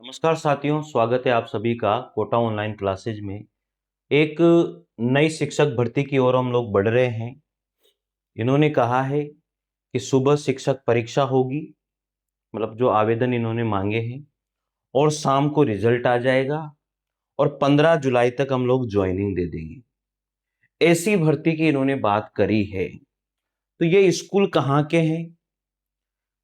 नमस्कार साथियों, स्वागत है आप सभी का कोटा ऑनलाइन क्लासेज में। एक नई शिक्षक भर्ती की ओर हम लोग बढ़ रहे हैं। इन्होंने कहा है कि सुबह शिक्षक परीक्षा होगी, मतलब जो आवेदन इन्होंने मांगे हैं, और शाम को रिजल्ट आ जाएगा और 15 जुलाई तक हम लोग ज्वाइनिंग दे देंगे। ऐसी भर्ती की इन्होंने बात करी है। तो ये स्कूल कहाँ के हैं,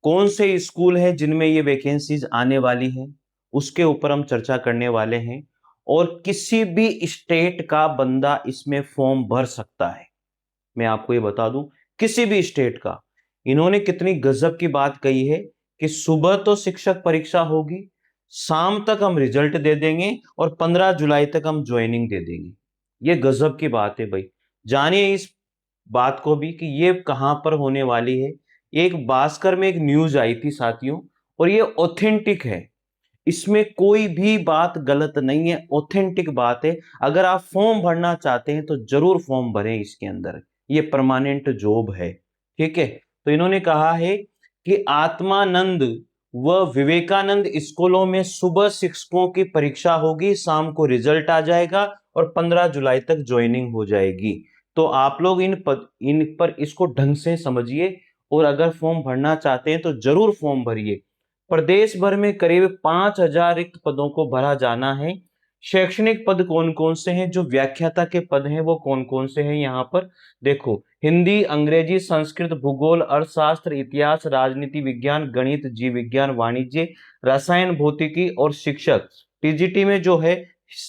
कौन से स्कूल है जिनमें ये वैकेंसीज आने वाली हैं, उसके ऊपर हम चर्चा करने वाले हैं। और किसी भी स्टेट का बंदा इसमें फॉर्म भर सकता है। मैं आपको ये बता दूं, किसी भी स्टेट का। इन्होंने कितनी गजब की बात कही है कि सुबह तो शिक्षक परीक्षा होगी, शाम तक हम रिजल्ट दे देंगे और 15 जुलाई तक हम ज्वाइनिंग दे देंगे। ये गजब की बात है भाई। जानिए इस बात को भी कि ये कहां पर होने वाली है। एक भास्कर में एक न्यूज आई थी साथियों, और ये ऑथेंटिक है। इसमें कोई भी बात गलत नहीं है, ऑथेंटिक बात है। अगर आप फॉर्म भरना चाहते हैं तो जरूर फॉर्म भरें इसके अंदर। ये परमानेंट जॉब है, ठीक है। तो इन्होंने कहा है कि आत्मानंद व विवेकानंद स्कूलों में सुबह शिक्षकों की परीक्षा होगी, शाम को रिजल्ट आ जाएगा और 15 जुलाई तक ज्वाइनिंग हो जाएगी। तो आप लोग इन पर इसको ढंग से समझिए, और अगर फॉर्म भरना चाहते हैं तो जरूर फॉर्म भरिए। प्रदेश भर में करीब 5,000 रिक्त पदों को भरा जाना है। शैक्षणिक पद कौन कौन से हैं, जो व्याख्याता के पद हैं वो कौन कौन से हैं यहाँ पर देखो। हिंदी, अंग्रेजी, संस्कृत, भूगोल, अर्थशास्त्र, इतिहास, राजनीति विज्ञान, गणित, जीव विज्ञान, वाणिज्य, रसायन, भौतिकी और शिक्षक। टीजीटी में जो है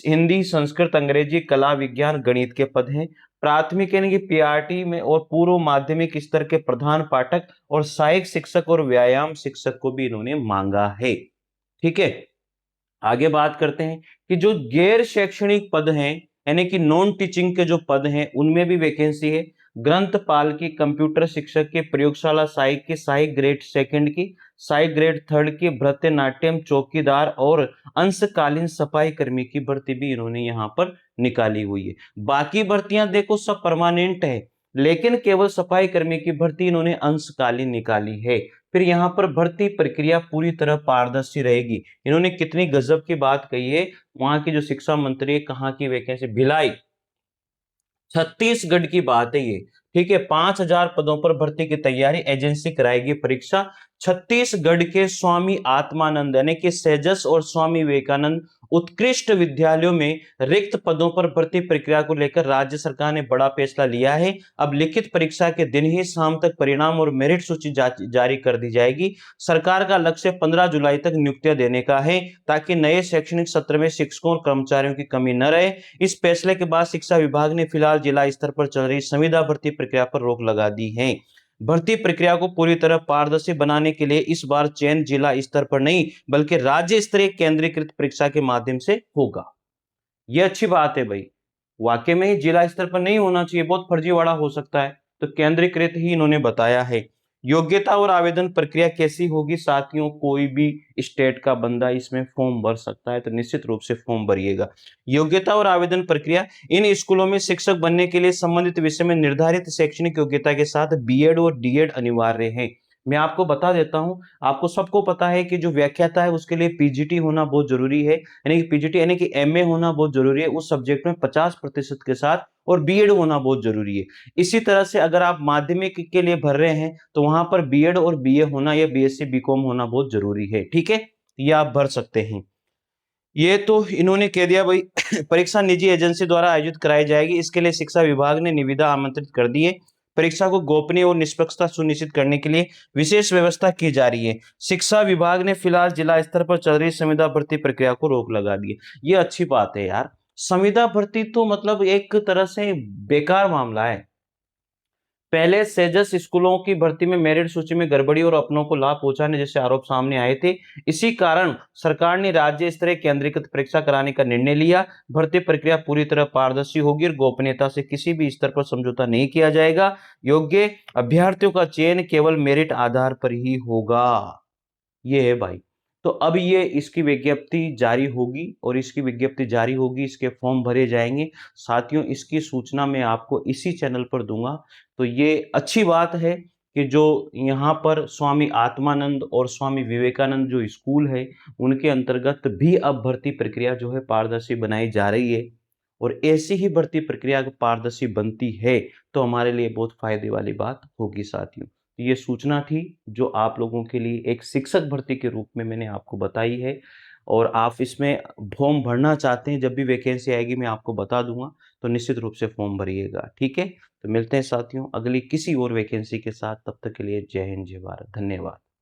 हिंदी, संस्कृत, अंग्रेजी, कला, विज्ञान, गणित के पद हैं। प्राथमिक यानी कि पीआरटी में और पूर्व माध्यमिक स्तर के प्रधान पाठक और सहायक शिक्षक और व्यायाम शिक्षक को भी इन्होंने मांगा है, ठीक है। आगे बात करते हैं कि जो गैर शैक्षणिक पद हैं, यानी कि नॉन टीचिंग के जो पद हैं, उनमें भी वैकेंसी है। ग्रंथपाल की, कंप्यूटर शिक्षक की, प्रयोगशाला सहायक की, सहायक ग्रेड सेकंड की, सहायक ग्रेड थर्ड की, भरतनाट्यम चौकीदार और अंशकालीन सफाई कर्मी की भर्ती भी इन्होंने यहाँ पर निकाली हुई है। बाकी भर्तियां देखो सब परमानेंट है, लेकिन केवल सफाई कर्मी की भर्ती इन्होंने अंशकालीन निकाली है। फिर यहाँ पर भर्ती प्रक्रिया पूरी तरह पारदर्शी रहेगी। इन्होंने कितनी गजब की बात कही है। वहां की जो शिक्षा मंत्री है, कहाँ की वैकेंसी, भिलाई, छत्तीसगढ़ की बात है ये, ठीक है। 5,000 पदों पर भर्ती की तैयारी, एजेंसी कराएगी परीक्षा। छत्तीसगढ़ के स्वामी आत्मानंद यानी कि सेजस और स्वामी विवेकानंद उत्कृष्ट विद्यालयों में रिक्त पदों पर भर्ती प्रक्रिया को लेकर राज्य सरकार ने बड़ा फैसला लिया है। अब लिखित परीक्षा के दिन ही शाम तक परिणाम और मेरिट सूची जारी कर दी जाएगी। सरकार का लक्ष्य 15 जुलाई तक नियुक्तियां देने का है, ताकि नए शैक्षणिक सत्र में शिक्षकों और कर्मचारियों की कमी न रहे। इस फैसले के बाद शिक्षा विभाग ने फिलहाल जिला स्तर पर चल रही संविदा भर्ती प्रक्रिया पर रोक लगा दी है। भर्ती प्रक्रिया को पूरी तरह पारदर्शी बनाने के लिए इस बार चयन जिला स्तर पर नहीं बल्कि राज्य स्तरीय केंद्रीकृत परीक्षा के माध्यम से होगा। यह अच्छी बात है भाई। वाकई में ही जिला स्तर पर नहीं होना चाहिए, बहुत फर्जीवाड़ा हो सकता है। तो केंद्रीकृत ही इन्होंने बताया है। योग्यता और आवेदन प्रक्रिया कैसी होगी साथियों, कोई भी स्टेट का बंदा इसमें फॉर्म भर सकता है, तो निश्चित रूप से फॉर्म भरिएगा। योग्यता और आवेदन प्रक्रिया, इन स्कूलों में शिक्षक बनने के लिए संबंधित विषय में निर्धारित शैक्षणिक योग्यता के साथ बीएड और डीएड अनिवार्य है। मैं आपको बता देता हूं, आपको सबको पता है कि जो व्याख्याता है उसके लिए पीजीटी होना बहुत जरूरी है, यानी कि पीजीटी यानी कि एमए होना बहुत जरूरी है उस सब्जेक्ट में 50% के साथ, और बीएड होना बहुत जरूरी है। इसी तरह से अगर आप माध्यमिक के लिए भर रहे हैं तो वहां पर बीएड और बीए होना या बीएससी बीकॉम होना बहुत जरूरी है, ठीक है। ये आप भर सकते हैं। ये तो इन्होंने कह दिया भाई। परीक्षा निजी एजेंसी द्वारा आयोजित कराई जाएगी, इसके लिए शिक्षा विभाग ने निविदा आमंत्रित कर दी है। परीक्षा को गोपनीय और निष्पक्षता सुनिश्चित करने के लिए विशेष व्यवस्था की जा रही है। शिक्षा विभाग ने फिलहाल जिला स्तर पर चल रही संविदा भर्ती प्रक्रिया को रोक लगा दी है। ये अच्छी बात है यार। संविदा भर्ती तो मतलब एक तरह से बेकार मामला है। पहले सेजस स्कूलों की भर्ती में मेरिट सूची में गड़बड़ी और अपनों को लाभ पहुंचाने जैसे आरोप सामने आए थे। इसी कारण सरकार ने राज्य स्तरीय केंद्रीकृत परीक्षा कराने का निर्णय लिया। भर्ती प्रक्रिया पूरी तरह पारदर्शी होगी और गोपनीयता से किसी भी स्तर पर समझौता नहीं किया जाएगा। योग्य अभ्यर्थियों का चयन केवल मेरिट आधार पर ही होगा। ये है भाई। तो अब ये इसकी विज्ञप्ति जारी होगी, और इसकी विज्ञप्ति जारी होगी, इसके फॉर्म भरे जाएंगे। साथियों इसकी सूचना मैं आपको इसी चैनल पर दूंगा। तो ये अच्छी बात है कि जो यहाँ पर स्वामी आत्मानंद और स्वामी विवेकानंद जो स्कूल है, उनके अंतर्गत भी अब भर्ती प्रक्रिया जो है पारदर्शी बनाई जा रही है। और ऐसी ही भर्ती प्रक्रिया अगर पारदर्शी बनती है, तो हमारे लिए बहुत फ़ायदे वाली बात होगी साथियों। तो ये सूचना थी जो आप लोगों के लिए एक शिक्षक भर्ती के रूप में मैंने आपको बताई है, और आप इसमें फॉर्म भरना चाहते हैं, जब भी वैकेंसी आएगी मैं आपको बता दूँगा, तो निश्चित रूप से फॉर्म भरिएगा, ठीक है? तो मिलते हैं साथियों अगली किसी और वैकेंसी के साथ, तब तक के लिए जय हिंद, जय भारत, धन्यवाद।